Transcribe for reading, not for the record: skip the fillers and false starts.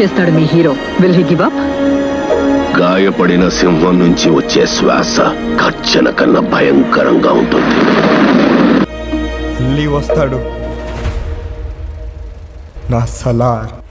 చేస్తాడు మీ hero? Will he give up? గాయపడిన సింహం నుంచి వచ్చే శ్వాస గర్జన కన్నా భయంకరంగా ఉంటుంది. మళ్ళీ వస్తాడు నా సలార్.